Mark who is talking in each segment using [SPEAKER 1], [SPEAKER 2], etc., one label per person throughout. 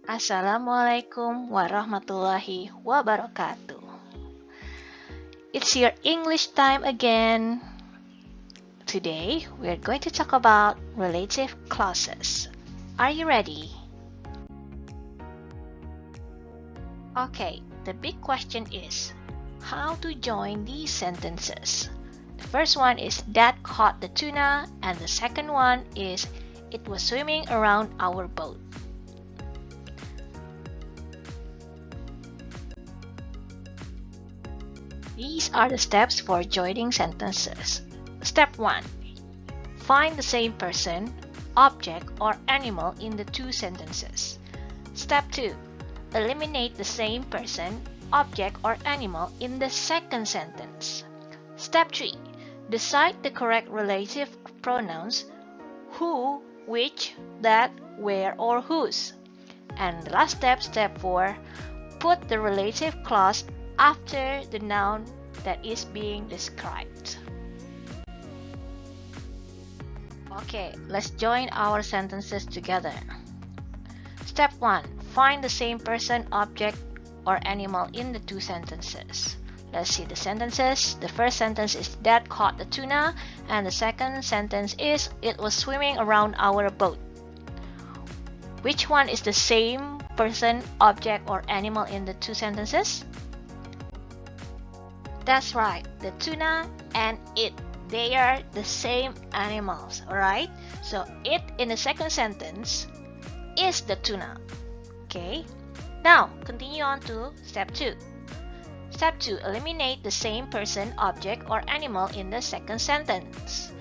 [SPEAKER 1] Assalamualaikum warahmatullahi wabarakatuh. It's your English time again. Today, we're going to talk about relative clauses. Are you ready? Okay, the big question is, how to join these sentences? The first one is Dad caught the tuna, and the second one is it was swimming around our boat. These are the steps for joining sentences. Step 1. Find the same person, object, or animal in the two sentences. Step 2. Eliminate the same person, object, or animal in the second sentence. Step 3. Decide the correct relative pronouns who, which, that, where, or whose. And the last step, step 4. Put the relative clause after the noun that is being described. Okay, let's join our sentences together. Step 1. Find the same person, object, or animal in the two sentences. Let's see the sentences. The first sentence is Dad caught the tuna, and the second sentence is it was swimming around our boat. Which one is the same person, object, or animal in the two sentences? That's right, the tuna and it. They are the same animals, alright? So it in the second sentence is the tuna. Okay? Now, continue on to step 2. Step 2, eliminate the same person, object, or animal in the second sentence.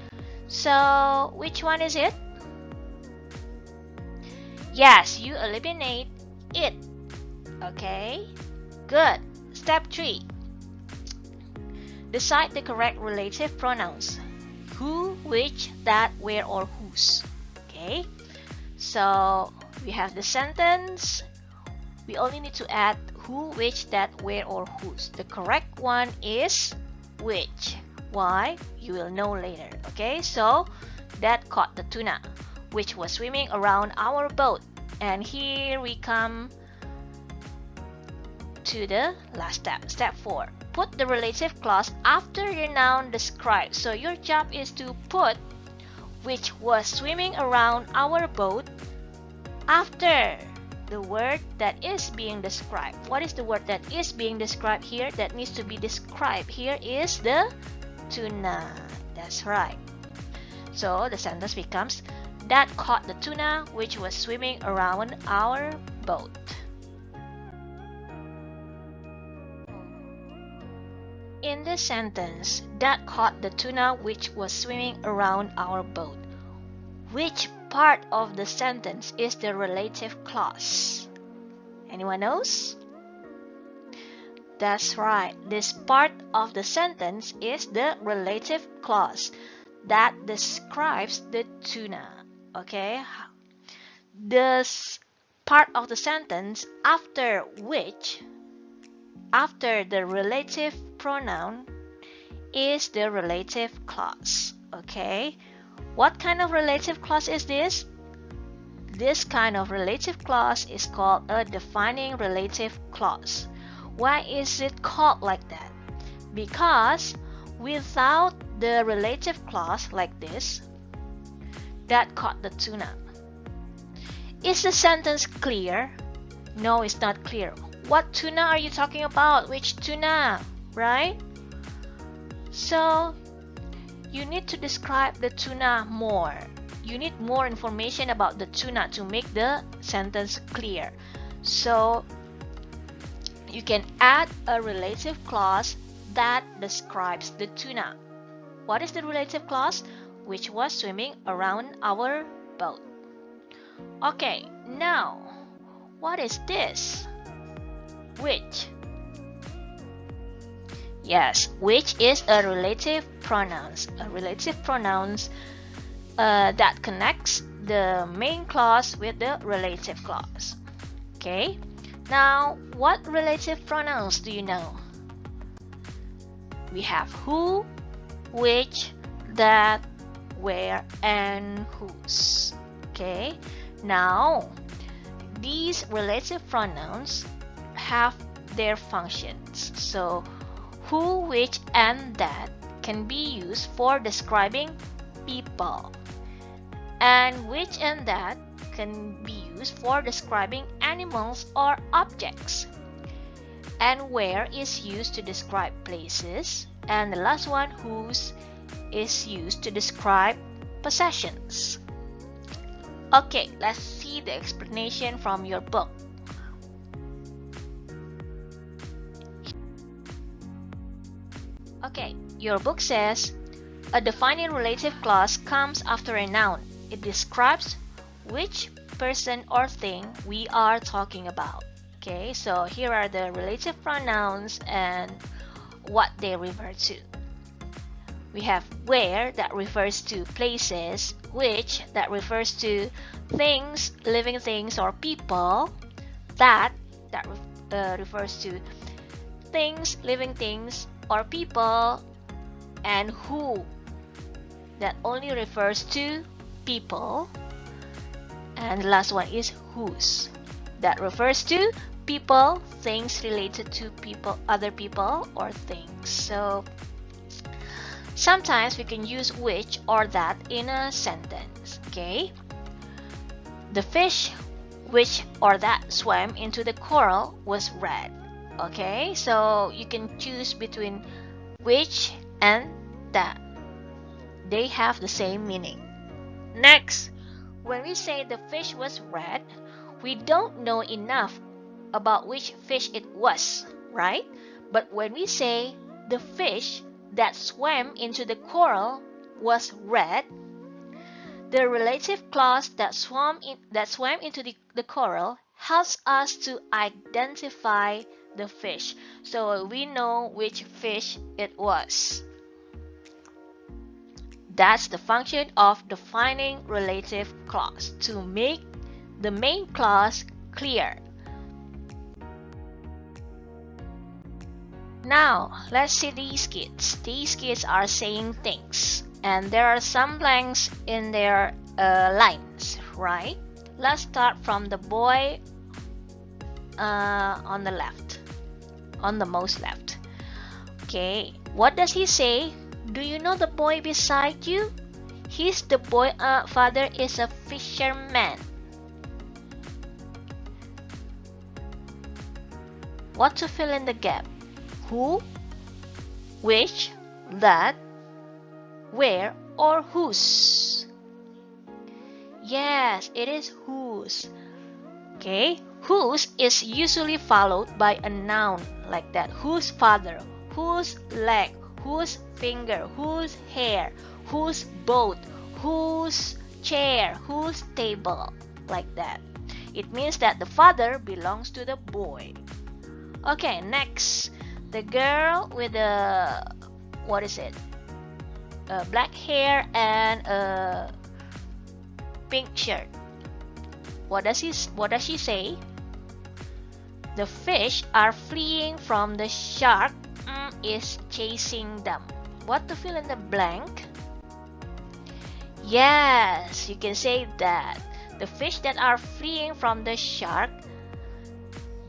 [SPEAKER 1] So, which one is it? Yes, you eliminate it. Okay? Good. Step 3. Decide the correct relative pronouns. Who, which, that, where, or whose. Okay? So, we have the sentence. We only need to add who, which, that, where, or whose. The correct one is which. Why? You will know later. Okay? So, Dad caught the tuna, which was swimming around our boat. And here we come to the last step. Step 4. Put the relative clause after your noun described. So your job is to put which was swimming around our boat after the word that is being described. What is the word that is being described here? That needs to be described here is the tuna. That's right. So the sentence becomes Dad caught the tuna which was swimming around our boat. In this sentence, Dad caught the tuna which was swimming around our boat. Which part of the sentence is the relative clause? Anyone knows? That's right. This part of the sentence is the relative clause that describes the tuna. Okay? This part of the sentence after which, after the relative pronoun, is the relative clause. Okay? What kind of relative clause is this? This kind of relative clause is called a defining relative clause. Why is it called like that? Because without the relative clause like this, Dad caught the tuna. Is the sentence clear? No, it's not clear. What tuna are you talking about? Which tuna? Right? So, you need to describe the tuna more. You need more information about the tuna to make the sentence clear. So, you can add a relative clause that describes the tuna. What is the relative clause? Which was swimming around our boat. Okay, now, what is this? Which? Yes, which is a relative pronouns. A relative pronouns that connects the main clause with the relative clause. Okay, now what relative pronouns do you know? We have who, which, that, where, and whose. Okay, now these relative pronouns have their functions. So who, which, and that can be used for describing people, and which and that can be used for describing animals or objects, and where is used to describe places, and the last one, whose, is used to describe possessions. Okay, let's see the explanation from your book. Okay, your book says a defining relative clause comes after a noun. It describes which person or thing we are talking about. Okay, so here are the relative pronouns and what they refer to. We have where, that refers to places, which, that refers to things, living things or people, that refers to things, living things or people, and who, that only refers to people, and the last one is whose, that refers to people, things related to people, other people or things. So sometimes we can use which or that in a sentence. Okay, the fish which or that swam into the coral was red. Okay, so you can choose between which and that. They have the same meaning. Next, when we say the fish was red, we don't know enough about which fish it was, right? But when we say the fish that swam into the coral was red, the relative clause that swam into the coral helps us to identify the fish, so we know which fish it was. That's the function of defining relative clause, to make the main clause clear. Now, let's see these kids. These kids are saying things, and there are some blanks in their lines, right? Let's start from the boy on the left, on the most left. Okay, what does he say? Do you know the boy beside you? His the boy father is a fisherman. What to fill in the gap? Who, which, that, where, or whose? Yes, it is whose. Okay, whose is usually followed by a noun like that. Whose father, whose leg, whose finger, whose hair, whose boat, whose chair, whose table, like that. It means that the father belongs to the boy. Okay, next, the girl with the, what is it? Black hair and a pink shirt. What does she say? The fish are fleeing from the shark is chasing them. What to fill in the blank? Yes, you can say that. The fish that are fleeing from the shark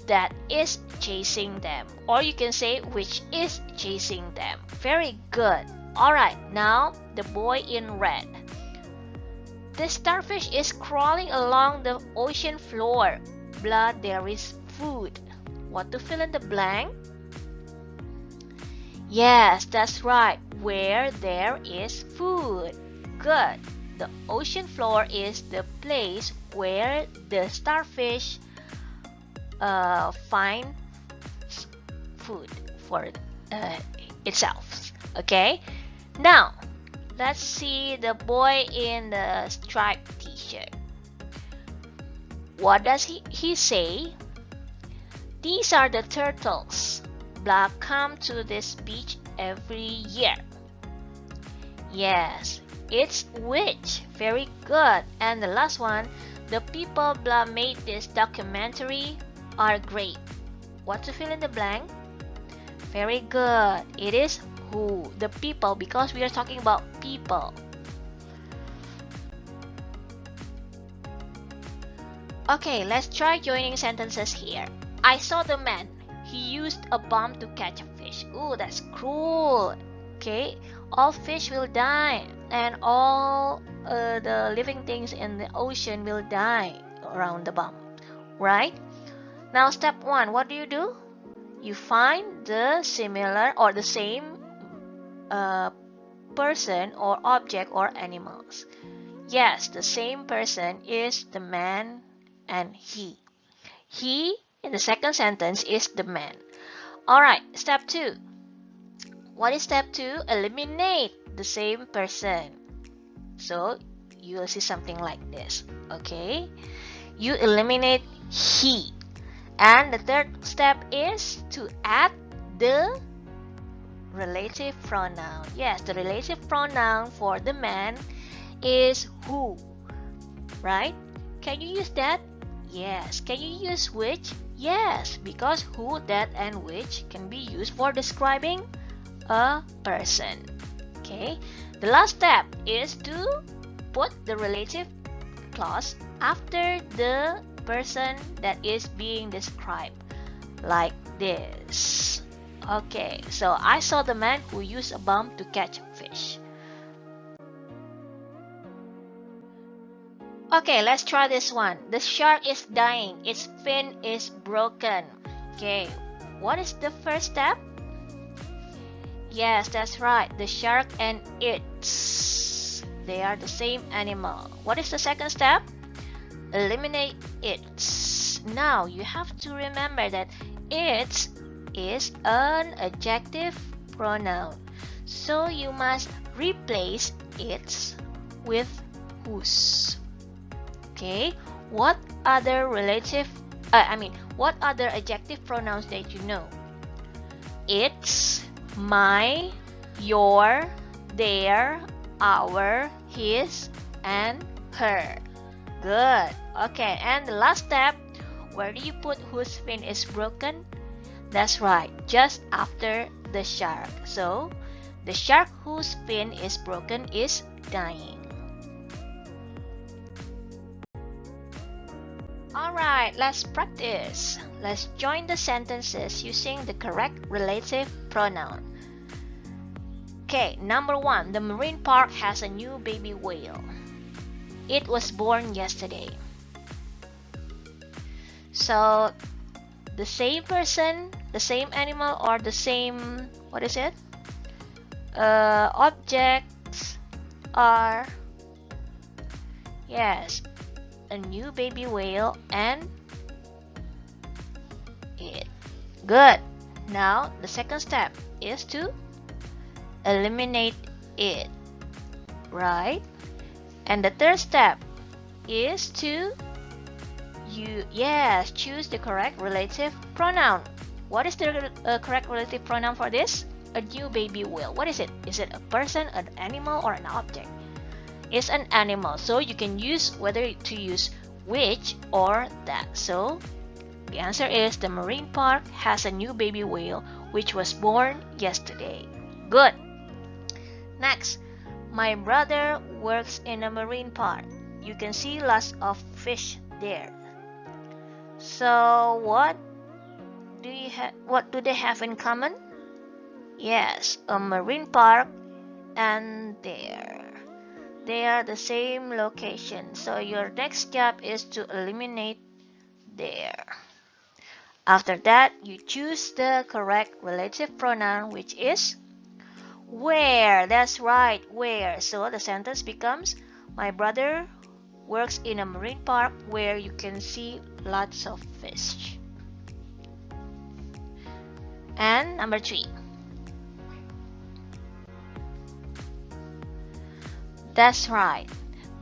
[SPEAKER 1] that is chasing them. Or you can say which is chasing them. Very good. Alright, now the boy in red. The starfish is crawling along the ocean floor. Blood, there is food. What to fill in the blank? Yes, that's right. Where there is food. Good. The ocean floor is the place where the starfish find food for itself. Okay. Now, let's see the boy in the striped t-shirt. What does he say? These are the turtles. Black come to this beach every year. Yes, it's which. Very good. And the last one, the people blah made this documentary are great. What to fill in the blank? Very good. It is who, the people, because we are talking about people. Okay, let's try joining sentences here. I saw the man. He used a bomb to catch a fish. Ooh, that's cruel. Okay, all fish will die and all the living things in the ocean will die around the bomb, right? Now step 1, what do? You find the similar or the same person or object or animals. Yes, the same person is the man and he. He in the second sentence is the man. Alright, step 2. What is step 2? Eliminate the same person. So you will see something like this. Okay, you eliminate he. And the third step is to add the relative pronoun. Yes, the relative pronoun for the man is who, right? Can you use that? Yes. Can you use which? Yes, because who, that, and which can be used for describing a person. Okay, the last step is to put the relative clause after the person that is being described, like this. Okay, so I saw the man who used a bomb to catch fish. Okay, let's try this one. The shark is dying. Its fin is broken. Okay, what is the first step? Yes, that's right. The shark and its. They are the same animal. What is the second step? Eliminate its. Now, you have to remember that its is an adjective pronoun. So you must replace its with whose. Okay, what other what other adjective pronouns that you know? Its, my, your, their, our, his, and her. Good. Okay, and the last step, where do you put whose fin is broken? That's right, just after the shark. So, the shark whose fin is broken is dying. Alright, let's practice. Let's join the sentences using the correct relative pronoun. Okay, number 1. The marine park has a new baby whale. It was born yesterday. So, the same person, the same animal, or the same, what is it? Objects are, yes, a new baby whale and it. Good. Now, the second step is to eliminate it, right? And the third step is to choose the correct relative pronoun. What is the correct relative pronoun for this? A new baby whale. What is it? Is it a person, an animal, or an object? It's an animal, so you can use whether to use which or that. So the answer is the marine park has a new baby whale which was born yesterday. Good. Next, my brother works in a marine park. You can see lots of fish there. So what do they have in common? Yes, a marine park and there. They are the same location. So your next job is to eliminate there. After that, you choose the correct relative pronoun, which is where. That's right, where. So the sentence becomes, my brother works in a marine park where you can see lots of fish. And number 3. That's right.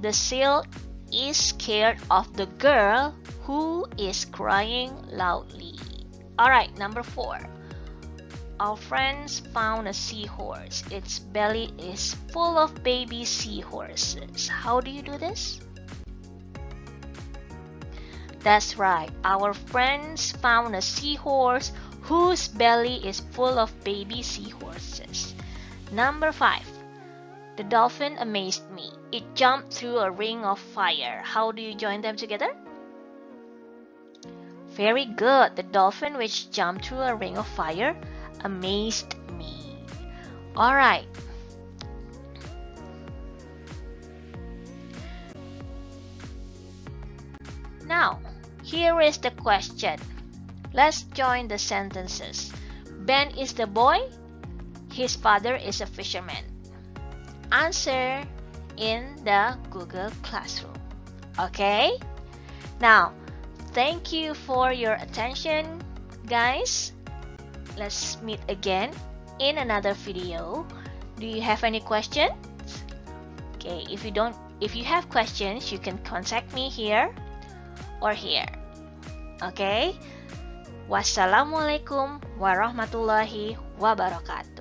[SPEAKER 1] The seal is scared of the girl who is crying loudly. Alright, number 4. Our friends found a seahorse. Its belly is full of baby seahorses. How do you do this? That's right. Our friends found a seahorse whose belly is full of baby seahorses. Number 5. The dolphin amazed me. It jumped through a ring of fire. How do you join them together? Very good. The dolphin which jumped through a ring of fire amazed me. Alright. Now, here is the question. Let's join the sentences. Ben is the boy. His father is a fisherman. Answer in the Google Classroom. Okay? Now, thank you for your attention, guys. Let's meet again in another video. Do you have any questions? Okay, if you have questions, you can contact me here or here. Okay? Wassalamualaikum warahmatullahi wabarakatuh.